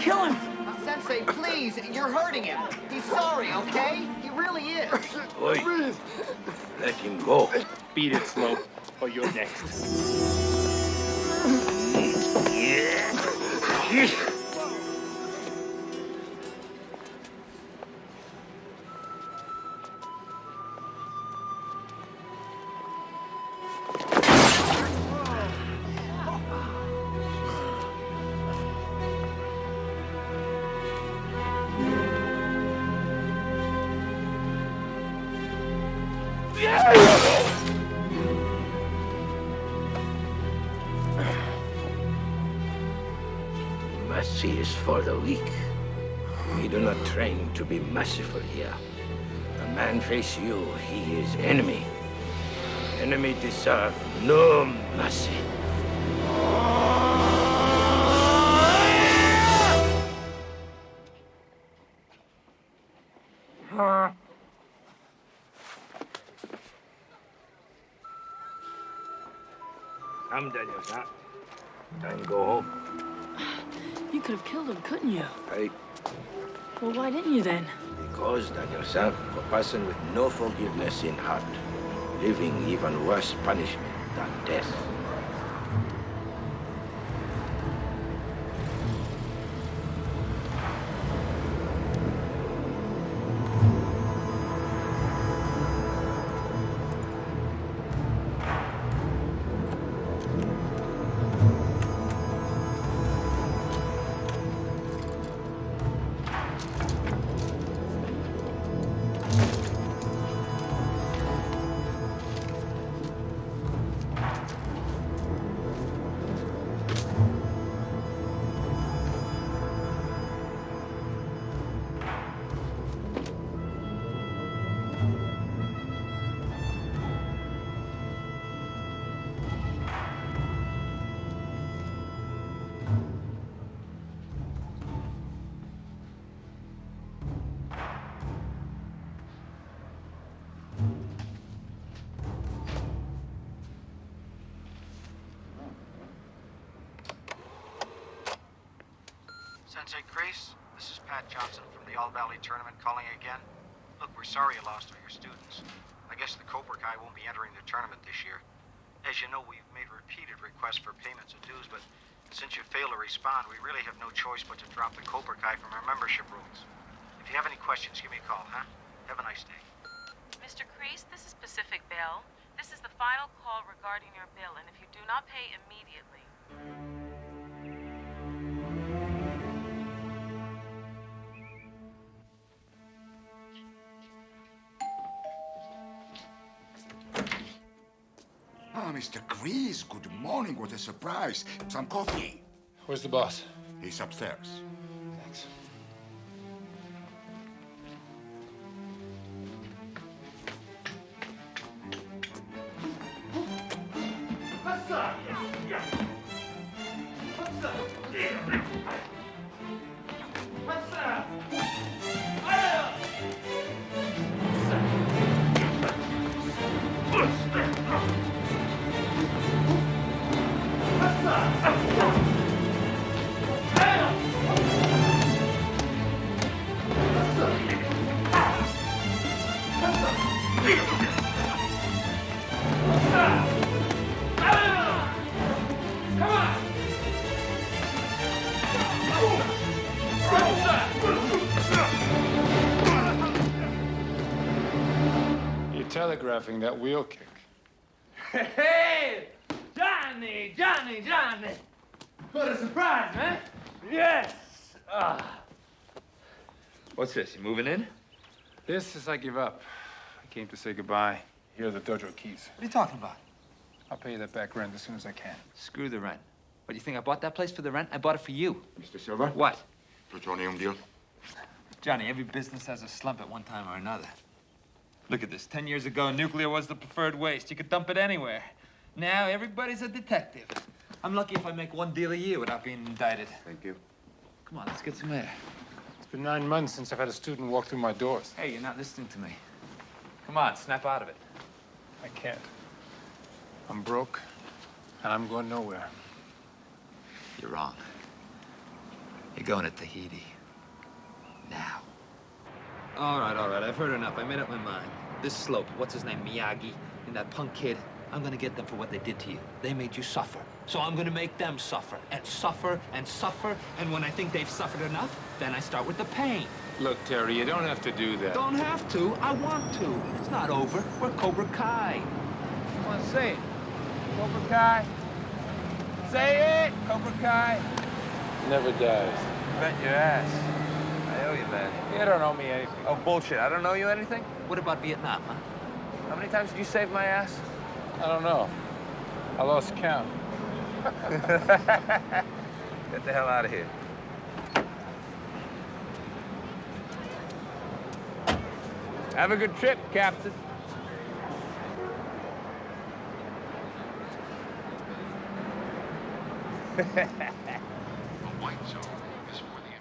kill him! Sensei, please, you're hurting him. He's sorry, okay? He really is. Oi, let him go. Beat it slow, or you're next. Mercy is for the weak. We do not train to be merciful here. A man face you, he is enemy. Enemy deserve no mercy. I'm done with that. Time to go home. You could have killed him, couldn't you? Right? Well, why didn't you then? Because, Daniel-san, a person with no forgiveness in heart, living even worse punishment than death. Sensei Kreese, this is Pat Johnson from the All Valley Tournament calling again. Look, we're sorry you lost all your students. I guess the Cobra Kai won't be entering the tournament this year. As you know, we've made repeated requests for payments of dues, but since you failed to respond, we really have no choice but to drop the Cobra Kai from our membership rules. If you have any questions, give me a call, huh? Have a nice day. Mr. Kreese, this is Pacific Bell. This is the final call regarding your bill, and if you do not pay immediately... Ah, Mr. Kreese, good morning. What a surprise. Some coffee. Where's the boss? He's upstairs. Thanks. You're telegraphing that wheel kick. Hey, Johnny, Johnny, Johnny. What a surprise, man. Yes. What's this, you moving in? This is I give up. I came to say goodbye. Here are the dojo keys. What are you talking about? I'll pay you that back rent as soon as I can. Screw the rent. What, do you think I bought that place for the rent? I bought it for you. Mr. Silver? What? Plutonium deal? Johnny, every business has a slump at one time or another. Look at this. 10 years ago, nuclear was the preferred waste. You could dump it anywhere. Now, everybody's a detective. I'm lucky if I make one deal a year without being indicted. Thank you. Come on, let's get some air. It's been 9 months since I've had a student walk through my doors. Hey, you're not listening to me. Come on, snap out of it. I can't. I'm broke, and I'm going nowhere. You're wrong. You're going to Tahiti. Now. All right, I've heard enough. I made up my mind. This slope, what's his name, Miyagi, and that punk kid, I'm gonna get them for what they did to you. They made you suffer. So I'm gonna make them suffer, and suffer, and suffer, and when I think they've suffered enough, then I start with the pain. Look, Terry, you don't have to do that. Don't have to. I want to. It's not over. We're Cobra Kai. Come on, say it. Cobra Kai. Say it! Cobra Kai. Never dies. Bet your ass. I owe you, man. You don't owe me anything. Oh, bullshit. I don't owe you anything? What about Vietnam, huh? How many times did you save my ass? I don't know. I lost count. Get the hell out of here. Have a good trip, Captain. The white zone is for the